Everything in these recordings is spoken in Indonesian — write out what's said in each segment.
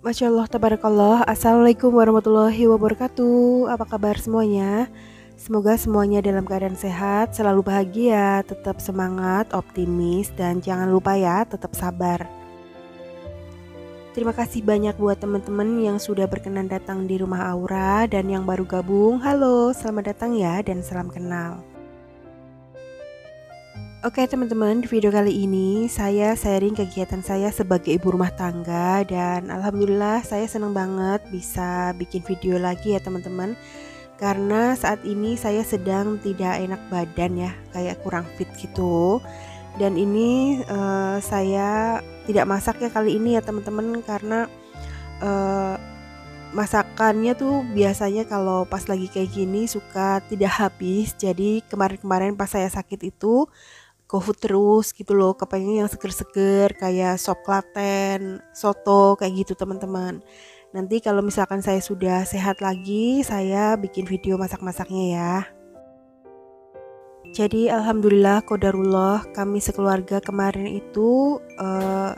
Masya Allah, tabarakallah. Assalamualaikum warahmatullahi wabarakatuh. Apa kabar semuanya? Semoga semuanya dalam keadaan sehat, selalu bahagia, tetap semangat, optimis, dan jangan lupa ya, tetap sabar. Terima kasih banyak buat teman-teman yang sudah berkenan datang di rumah Aura dan yang baru gabung. Halo, selamat datang ya dan salam kenal. Oke teman-teman, di video kali ini saya sharing kegiatan saya sebagai ibu rumah tangga dan alhamdulillah saya senang banget bisa bikin video lagi ya teman-teman. Karena saat ini saya sedang tidak enak badan ya, kayak kurang fit gitu. Dan ini saya tidak masak ya kali ini ya teman-teman, karena eh, masakannya tuh biasanya kalau pas lagi kayak gini suka tidak habis. Jadi kemarin-kemarin pas saya sakit itu GoFood terus gitu loh, kepengen yang seger-seger kayak sop klaten, soto kayak gitu teman-teman. Nanti kalau misalkan saya sudah sehat lagi, saya bikin video masak-masaknya ya. Jadi alhamdulillah qadarullah kami sekeluarga kemarin itu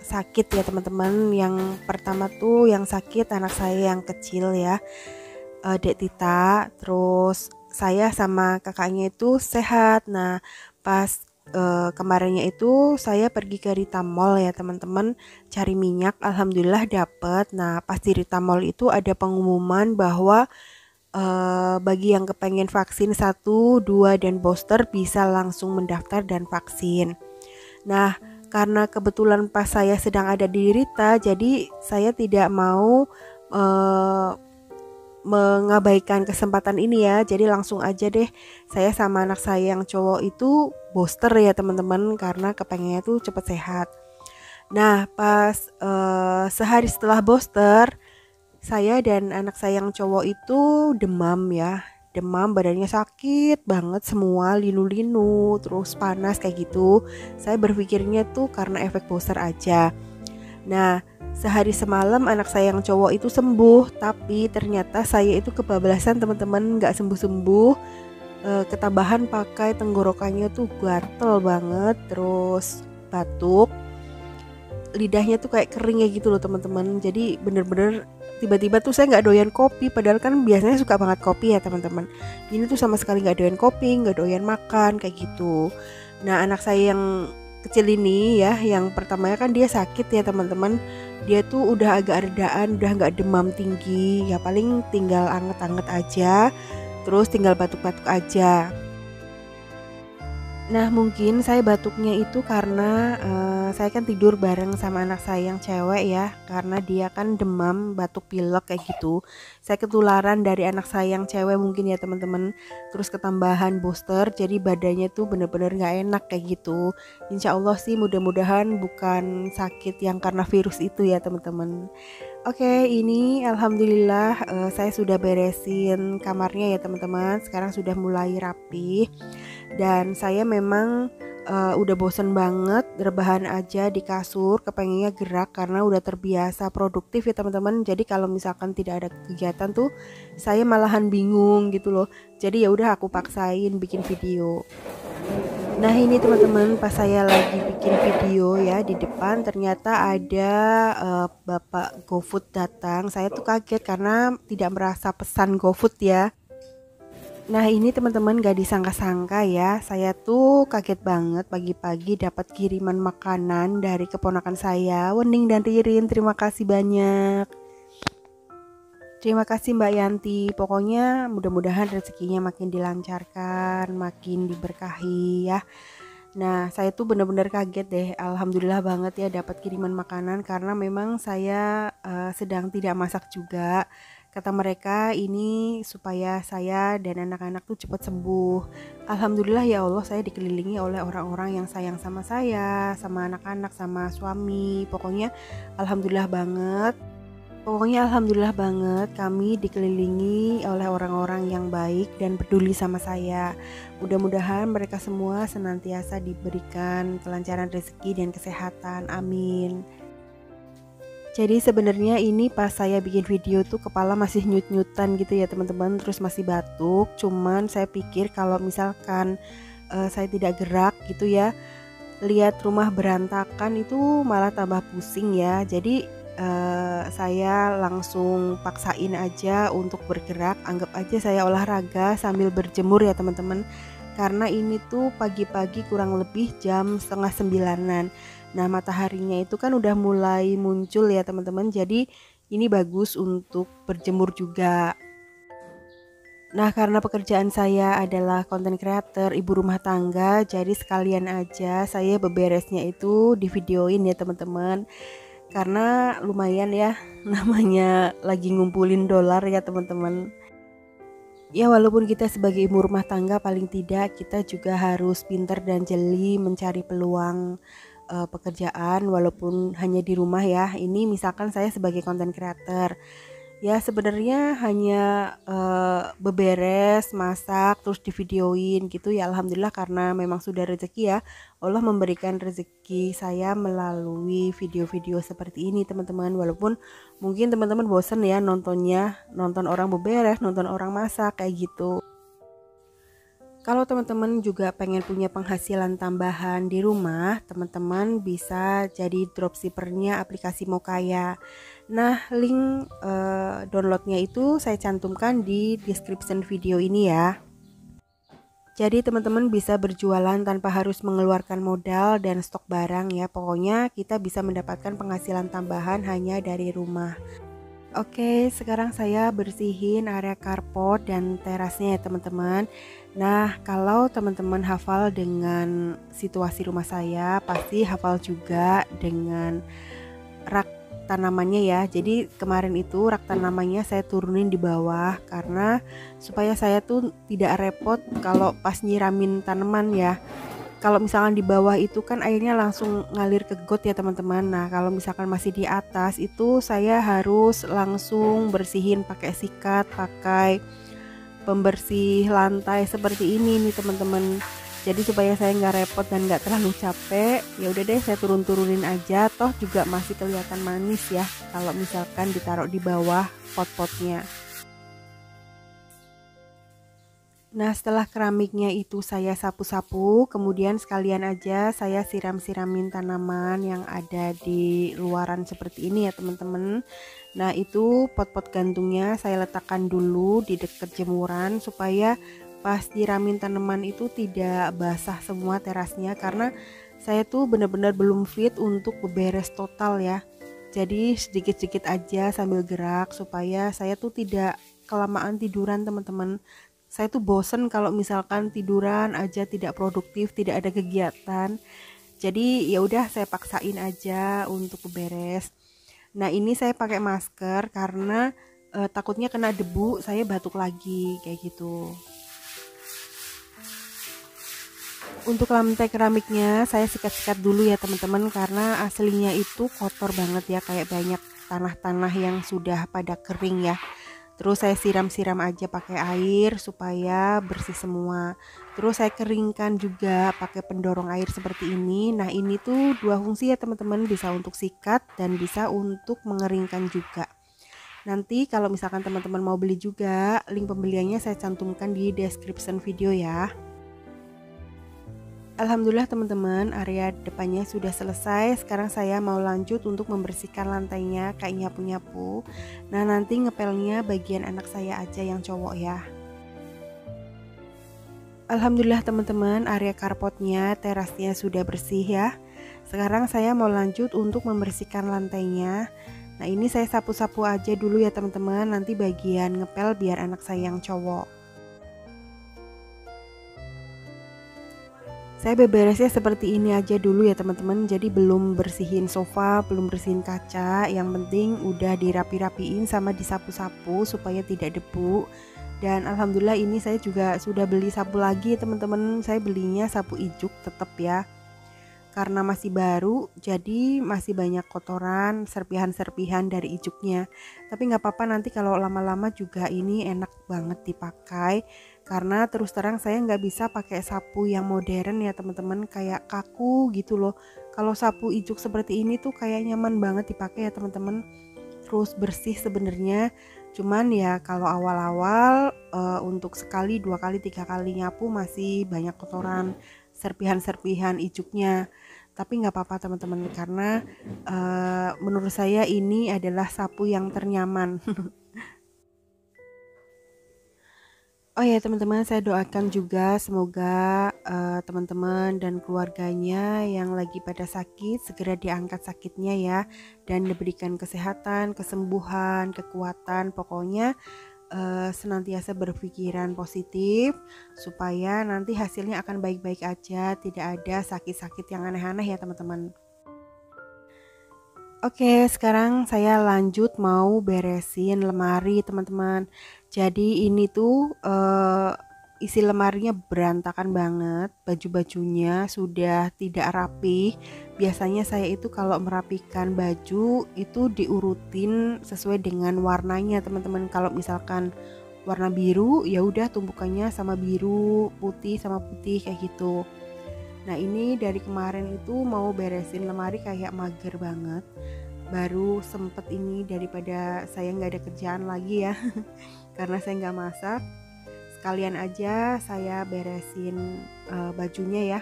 sakit ya teman-teman. Yang pertama tuh yang sakit anak saya yang kecil ya, Dek Tita. Terus saya sama kakaknya itu sehat. Nah pas kemarinnya itu saya pergi ke Rita Mall ya teman-teman, cari minyak, alhamdulillah dapet. Nah pas di Rita Mall itu ada pengumuman bahwa bagi yang kepengen vaksin 1, 2, dan booster bisa langsung mendaftar dan vaksin. Nah karena kebetulan pas saya sedang ada di Rita, jadi saya tidak mau eh, mengabaikan kesempatan ini ya. Jadi langsung aja deh saya sama anak saya yang cowok itu booster ya teman-teman, karena kepengennya tuh cepet sehat. Nah pas sehari setelah booster, saya dan anak saya yang cowok itu demam ya. Demam, badannya sakit banget semua, linu-linu, terus panas kayak gitu. Saya berpikirnya tuh karena efek booster aja. Nah, sehari semalam anak saya yang cowok itu sembuh, tapi ternyata saya itu kebablasan teman-teman, nggak sembuh-sembuh. Ketambahan pakai tenggorokannya tuh gatel banget, terus batuk, lidahnya tuh kayak kering ya gitu loh teman-teman. Jadi bener-bener tiba-tiba tuh saya nggak doyan kopi, padahal kan biasanya suka banget kopi ya teman-teman. Ini tuh sama sekali nggak doyan kopi, nggak doyan makan kayak gitu. Nah anak saya yang kecil ini ya, yang pertamanya kan dia sakit ya teman-teman. Dia tuh udah agak redaan, udah nggak demam tinggi, ya paling tinggal anget-anget aja, terus tinggal batuk-batuk aja. Nah mungkin saya batuknya itu karena saya kan tidur bareng sama anak saya yang cewek ya, karena dia kan demam, batuk pilek kayak gitu. Saya ketularan dari anak saya yang cewek mungkin ya teman-teman. Terus ketambahan booster, jadi badannya tuh bener-bener gak enak kayak gitu. Insya Allah sih mudah-mudahan bukan sakit yang karena virus itu ya teman-teman. Oke, ini alhamdulillah saya sudah beresin kamarnya ya teman-teman. Sekarang sudah mulai rapi. Dan saya memang udah bosen banget rebahan aja di kasur, kepengennya gerak karena udah terbiasa produktif ya teman-teman. Jadi kalau misalkan tidak ada kegiatan tuh saya malahan bingung gitu loh. Jadi ya udah aku paksain bikin video. Nah ini teman-teman, pas saya lagi bikin video ya, di depan ternyata ada Bapak GoFood datang. Saya tuh kaget karena tidak merasa pesan GoFood ya. Nah ini teman-teman, gak disangka-sangka ya, saya tuh kaget banget pagi-pagi dapat kiriman makanan dari keponakan saya, Wening dan Ririn. Terima kasih banyak. Terima kasih Mbak Yanti. Pokoknya mudah-mudahan rezekinya makin dilancarkan, makin diberkahi ya. Nah, saya tuh benar-benar kaget deh. Alhamdulillah banget ya dapat kiriman makanan, karena memang saya sedang tidak masak juga. Kata mereka ini supaya saya dan anak-anak tuh cepat sembuh. Alhamdulillah ya Allah, saya dikelilingi oleh orang-orang yang sayang sama saya, sama anak-anak, sama suami. Pokoknya alhamdulillah banget. Pokoknya alhamdulillah banget kami dikelilingi oleh orang-orang yang baik dan peduli sama saya. Mudah-mudahan mereka semua senantiasa diberikan kelancaran rezeki dan kesehatan. Amin. Jadi sebenarnya ini pas saya bikin video tuh kepala masih nyut-nyutan gitu ya teman-teman, terus masih batuk. Cuman saya pikir kalau misalkan saya tidak gerak gitu ya, lihat rumah berantakan itu malah tambah pusing ya. Jadi saya langsung paksain aja untuk bergerak. Anggap aja saya olahraga sambil berjemur ya teman-teman, karena ini tuh pagi-pagi kurang lebih jam setengah 9-an. Nah mataharinya itu kan udah mulai muncul ya teman-teman, jadi ini bagus untuk berjemur juga. Nah, karena pekerjaan saya adalah content creator, ibu rumah tangga, jadi sekalian aja saya beberesnya itu di videoin ya teman-teman. Karena lumayan ya, namanya lagi ngumpulin dolar ya teman-teman. Ya walaupun kita sebagai ibu rumah tangga paling tidak kita juga harus pinter dan jeli mencari peluang pekerjaan walaupun hanya di rumah ya. Ini misalkan saya sebagai content creator. Ya sebenarnya hanya beberes, masak, terus divideoin gitu ya. Alhamdulillah karena memang sudah rezeki ya. Allah memberikan rezeki saya melalui video-video seperti ini teman-teman. Walaupun mungkin teman-teman bosen ya nontonnya, nonton orang beberes, nonton orang masak kayak gitu. Kalau teman-teman juga pengen punya penghasilan tambahan di rumah, teman-teman bisa jadi dropshippernya aplikasi Mokaya. Nah, link downloadnya itu saya cantumkan di description video ini ya. Jadi teman-teman bisa berjualan tanpa harus mengeluarkan modal dan stok barang ya. Pokoknya kita bisa mendapatkan penghasilan tambahan hanya dari rumah. Oke, sekarang saya bersihin area carport dan terasnya ya teman-teman. Nah, kalau teman-teman hafal dengan situasi rumah saya, pasti hafal juga dengan rak tanamannya ya. Jadi kemarin itu rak tanamannya saya turunin di bawah karena supaya saya tuh tidak repot kalau pas nyiramin tanaman ya. Kalau misalkan di bawah itu kan airnya langsung ngalir ke got ya teman-teman. Nah kalau misalkan masih di atas itu saya harus langsung bersihin pakai sikat, pakai pembersih lantai seperti ini nih teman-teman. Jadi supaya saya nggak repot dan nggak terlalu capek, ya udah deh saya turunin aja. Toh juga masih kelihatan manis ya kalau misalkan ditaruh di bawah pot-potnya. Nah setelah keramiknya itu saya sapu-sapu, kemudian sekalian aja saya siram-siramin tanaman yang ada di luaran seperti ini ya teman-teman. Nah itu pot-pot gantungnya saya letakkan dulu di dekat jemuran supaya pas diramin tanaman itu tidak basah semua terasnya, karena saya tuh benar-benar belum fit untuk beberes total ya. Jadi sedikit-sedikit aja sambil gerak supaya saya tuh tidak kelamaan tiduran teman-teman. Saya tuh bosen kalau misalkan tiduran aja tidak produktif, tidak ada kegiatan. Jadi ya udah saya paksain aja untuk beberes. Nah ini saya pakai masker karena takutnya kena debu, saya batuk lagi kayak gitu. Untuk lantai keramiknya saya sikat-sikat dulu ya teman-teman, karena aslinya itu kotor banget ya, kayak banyak tanah-tanah yang sudah pada kering ya. Terus saya siram-siram aja pakai air supaya bersih semua. Terus saya keringkan juga pakai pendorong air seperti ini. Nah ini tuh dua fungsi ya teman-teman, bisa untuk sikat dan bisa untuk mengeringkan juga. Nanti kalau misalkan teman-teman mau beli juga, link pembeliannya saya cantumkan di description video ya. Alhamdulillah teman-teman, area depannya sudah selesai. Sekarang saya mau lanjut untuk membersihkan lantainya kayak nyapu-nyapu. Nah nanti ngepelnya bagian anak saya aja yang cowok ya. Alhamdulillah teman-teman, area carportnya, terasnya sudah bersih ya. Sekarang saya mau lanjut untuk membersihkan lantainya. Nah ini saya sapu-sapu aja dulu ya teman-teman, nanti bagian ngepel biar anak saya yang cowok. Saya beberesnya seperti ini aja dulu ya teman-teman. Jadi belum bersihin sofa, belum bersihin kaca. Yang penting udah dirapi-rapiin sama disapu-sapu supaya tidak debu. Dan alhamdulillah ini saya juga sudah beli sapu lagi teman-teman. Saya belinya sapu ijuk tetap ya. Karena masih baru, jadi masih banyak kotoran, serpihan-serpihan dari ijuknya. Tapi nggak apa-apa, nanti kalau lama-lama juga ini enak banget dipakai. Karena terus terang saya nggak bisa pakai sapu yang modern ya teman-teman, kayak kaku gitu loh. Kalau sapu ijuk seperti ini tuh kayak nyaman banget dipakai ya teman-teman. Terus bersih sebenarnya, cuman ya kalau awal-awal untuk sekali, 2 kali, 3 kali nyapu masih banyak kotoran, serpihan-serpihan ijuknya. Tapi nggak apa-apa teman-teman, karena menurut saya ini adalah sapu yang ternyaman. Oh ya teman-teman, saya doakan juga semoga teman-teman dan keluarganya yang lagi pada sakit segera diangkat sakitnya ya, dan diberikan kesehatan, kesembuhan, kekuatan, pokoknya senantiasa berpikiran positif supaya nanti hasilnya akan baik-baik aja, tidak ada sakit-sakit yang aneh-aneh ya teman-teman. Oke, sekarang saya lanjut mau beresin lemari teman-teman. Jadi ini tuh isi lemarinya berantakan banget, baju-bajunya sudah tidak rapi. Biasanya saya itu kalau merapikan baju itu diurutin sesuai dengan warnanya teman-teman. Kalau misalkan warna biru ya udah tumpukannya sama biru, putih sama putih kayak gitu. Nah ini dari kemarin itu mau beresin lemari kayak mager banget, baru sempet ini daripada saya nggak ada kerjaan lagi ya karena saya nggak masak, sekalian aja saya beresin bajunya ya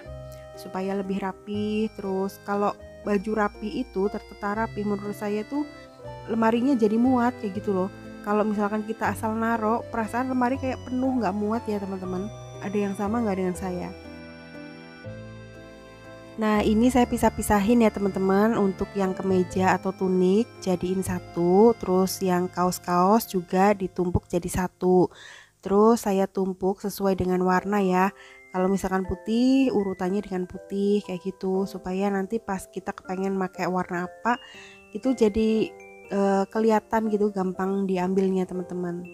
supaya lebih rapi. Terus kalau baju rapi itu tertata rapi, menurut saya tuh lemarinya jadi muat kayak gitu loh. Kalau misalkan kita asal naro, perasaan lemari kayak penuh nggak muat ya teman-teman. Ada yang sama nggak dengan saya? Nah ini saya pisah-pisahin ya teman-teman, untuk yang kemeja atau tunik jadiin satu, terus yang kaos-kaos juga ditumpuk jadi satu. Terus saya tumpuk sesuai dengan warna ya. Kalau misalkan putih, urutannya dengan putih kayak gitu, supaya nanti pas kita kepengen pakai warna apa itu jadi kelihatan gitu, gampang diambilnya teman-teman.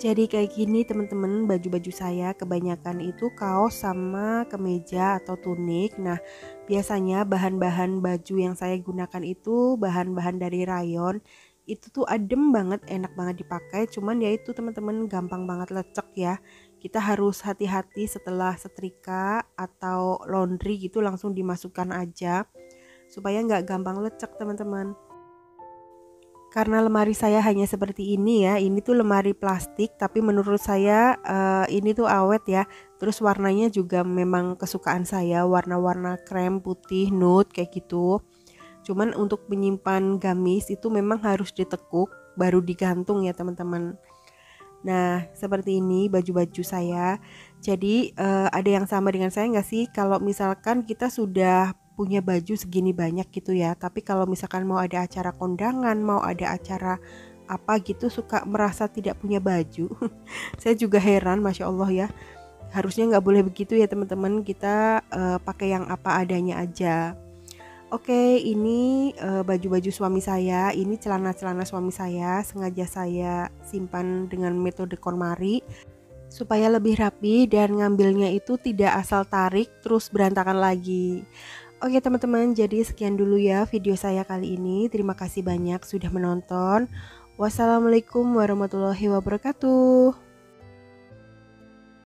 Jadi kayak gini teman-teman, baju-baju saya kebanyakan itu kaos sama kemeja atau tunik. Nah biasanya bahan-bahan baju yang saya gunakan itu bahan-bahan dari rayon. Itu tuh adem banget, enak banget dipakai. Cuman ya itu teman-teman, gampang banget lecek ya. Kita harus hati-hati setelah setrika atau laundry gitu, langsung dimasukkan aja supaya nggak gampang lecek teman-teman. Karena lemari saya hanya seperti ini ya, ini tuh lemari plastik, tapi menurut saya ini tuh awet ya. Terus warnanya juga memang kesukaan saya, warna-warna krem, putih, nude kayak gitu. Cuman untuk menyimpan gamis itu memang harus ditekuk baru digantung ya teman-teman. Nah seperti ini baju-baju saya. Jadi ada yang sama dengan saya nggak sih, kalau misalkan kita sudah punya baju segini banyak gitu ya, tapi kalau misalkan mau ada acara kondangan, mau ada acara apa gitu, suka merasa tidak punya baju. Saya juga heran, masya Allah ya, harusnya nggak boleh begitu ya teman-teman, kita pakai yang apa adanya aja. Oke, ini baju-baju suami saya, ini celana-celana suami saya, sengaja saya simpan dengan metode KonMari supaya lebih rapi dan ngambilnya itu tidak asal tarik terus berantakan lagi. Oke teman-teman, jadi sekian dulu ya video saya kali ini. Terima kasih banyak sudah menonton. Wassalamualaikum warahmatullahi wabarakatuh.